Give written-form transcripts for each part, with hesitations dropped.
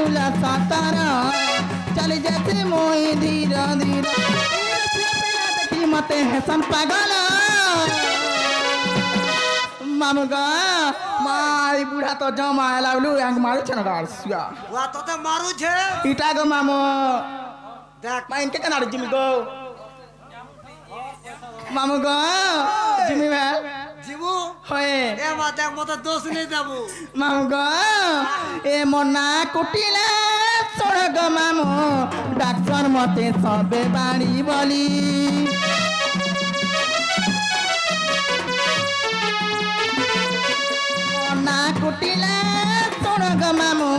फूला सतारा चल जैसे मोई धीरा धीरा देखी मते है सन पागल मामुगा माई बुढ़ा तो जमा लावलू यांग मारू छन गारसिया वा तो मारू छे इटा गो मामो देख माइन के कनार जिमी गो मामुगा जिमी में जीवू होए ए मा देख मते दोष नहीं देबू मामुगा ए मना कुटिला सोड़ गो मामो डाक्टर मते सबे बाणी बोली मना कुटिला सोड़ गो मामो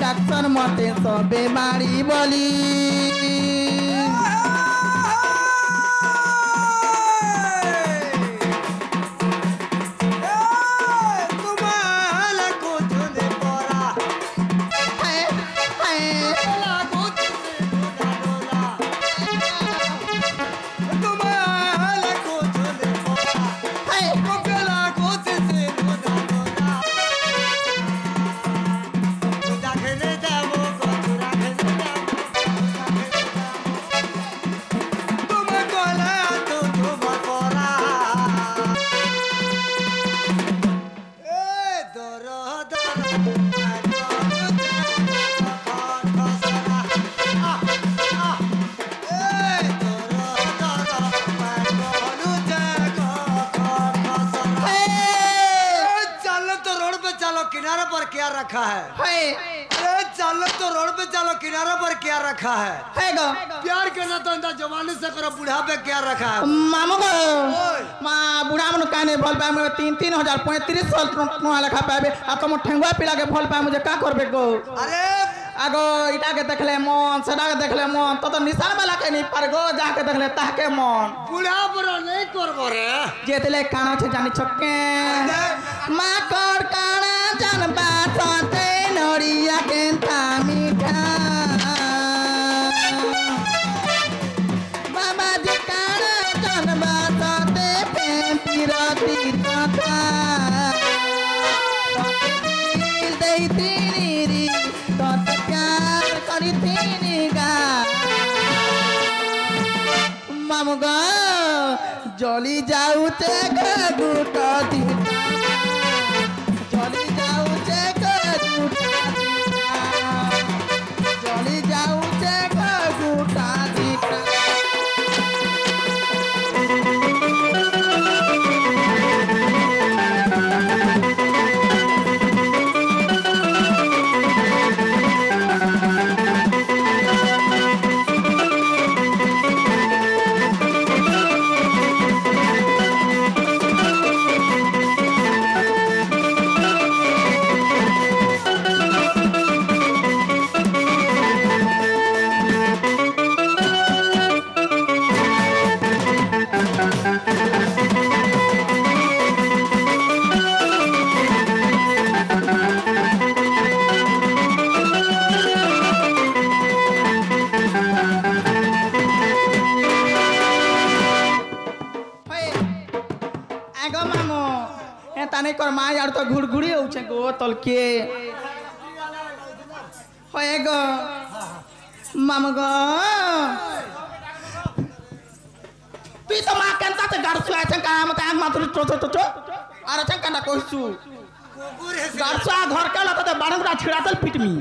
डाक्टर मते सबे बाणी बोली किनारे पर क्या रखा है अरे चलो तो रोड पे चलो किनारे पर क्या रखा है गो प्यार करना तो इंदा जवानी से करो बुढ़ा पे क्या रखा है मामू गो माँ बुढ़ा मन काने भल पाए मुझे 3,35 साल नुआ लेखा पाए आ तुम ठेंगुआ पिला के भल पाए मुझे का करबे गो अरे आगो इटा के देखले मन सदा के देखले मन तो निशान वाला के नहीं पर गो जाके देखले ताके मन बुढ़ा बड़ा नहीं करबो रे जेतले काना छे जानी छक्के माँ कर काना जानबा साथे नोरिया के मीठा बाबा जी काना जानबा साथे पेंटी राती कथा दिल दई तीनी तो प्यार करी तीनी गा मामुगा जली जाऊ ते गुटा दी जली जाऊ ते गुटा जली जाऊ ते गुटा दी ताने कर माँ यार तो घुड़घुड़ी होचे गो तलके होए गो माम गो तू तो माँ केंता ते गारसु आछे काम ता मात्र टो अरे छन काना कहसु गारसु घर के लत ते बाणगुड़ा छिड़ातल पिटमी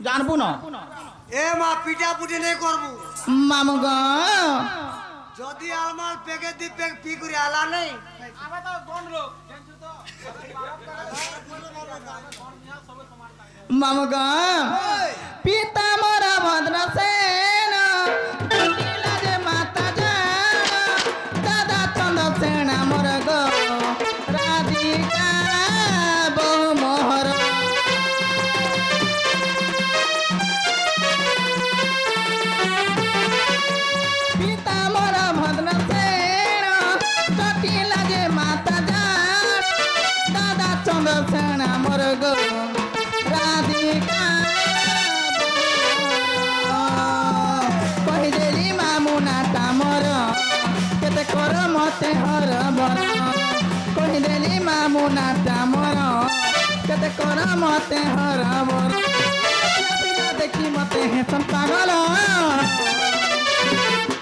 जानबू न ए माँ पिटा पुटी नहीं करबू माम गो जदी आलमाल पेके दी पेक पी करी आला नहीं आबे तो बन रो मामुगा पिता मोरा भद्रसेन जे माता जान दादा चंद्रसेन मोर गो राधिका बहु मोहर पिता मोरा भद्रसेन जटिला जे माता जान दादा चंद्रसेन मोर गो राधिका कहिदेली मामुना तामर केते कर मते हर बर कहिदेली मामुना तामर केते कर मते हर बर হচ্ছেন পাগল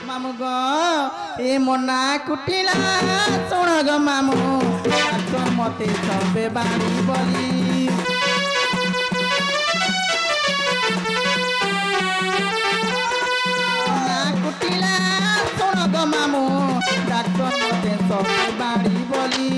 মামু গো এ মনা কুটিলা শোণ গো মামু তোর মতে সবে বাড়ি বলি কুটিলা শোণ গো মামু ডাক্তার মতে সবে বাড়ি বলি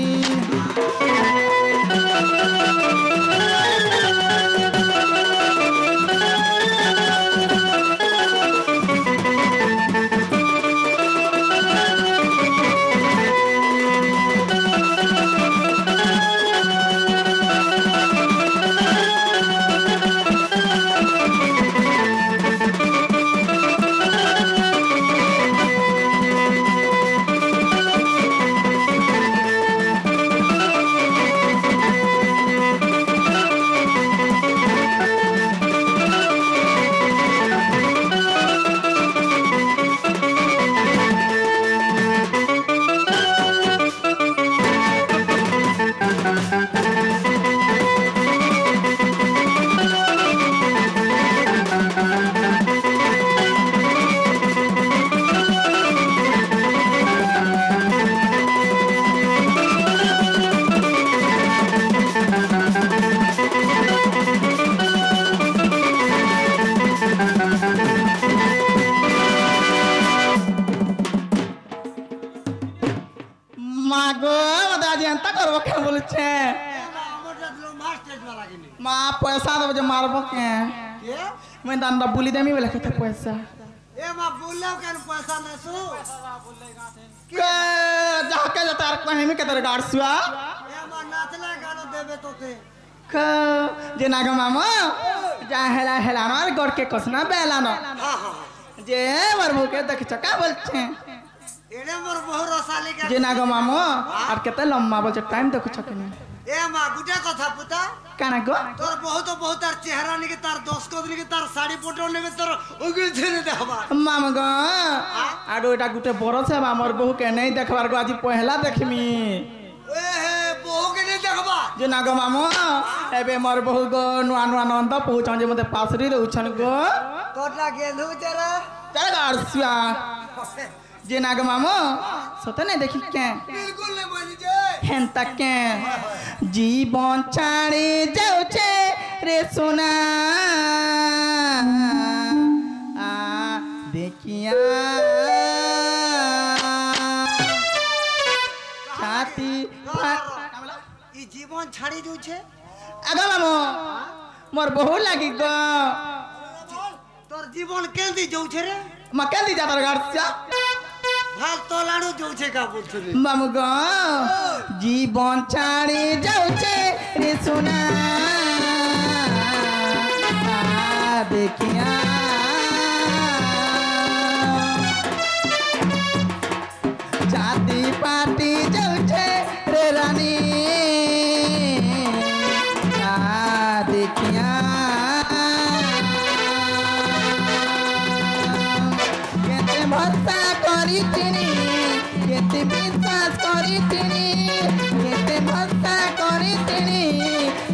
মা পয়সা দেবো যে মারবো কে मैं दांडा बुली देमी वाला कहते पैसा ए मां बोललाव केन पैसा नसु के जाके जता कहीं में कहते गाड़सुआ ए मां नाचला गानो देबे तोते के जे नाग मामा जा हेला हेला मार गड़ के कसना बेलानो हां हां जे मरबो के देख चका बोलछे एने मोर बहु रसाली के जे नाग मामा और केते लम्मा बोल टाइम देखो छकनी ए मां गुटा कथा पुता काना गो तोर बहुत तार चेहरा निके तार 10 कोदनी के तार साड़ी फोटो नेबे तोर उगल छने देखबा मामा गो आडो एटा गुटे बरो से हमर बहु के नहीं देखबार गो आज पहला देखमी ए हे बहु के नहीं देखबा जे नाग मामा एबे मोर बहु गो नुआ नुआ नंद पहुंचा जे मते पासरी रहउछन गो तोटला गेंधु चला चल गाड़सिया जे नाग मामा सत नहीं देखि के बिल्कुल नहीं बोली जे हेन तक के जीवन छाड़ी जाउछे रे सोना आ देखिया छाती ई जीवन छाड़ी दउ छे आगा मामो मोर बहु लागी गो तोर जीवन केंदी जाउ छे रे मकन दी जातर गाड़सिया भाल तोलाडू जाउ छे का बोलछे मामू गो जीवन छाड़ी जाउछे रे सोना आ देखिया छाती पाटी जाउछे रे रानी आ देखिया केते भत्ता करी तिनी केते विश्वास करी तिनी केते भत्ता करी तिनी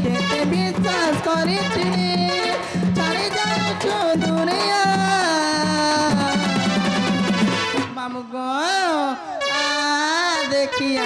केते विश्वास करी तिनी छाड़ी जाउछु दुनिया मामू गो आ देखिया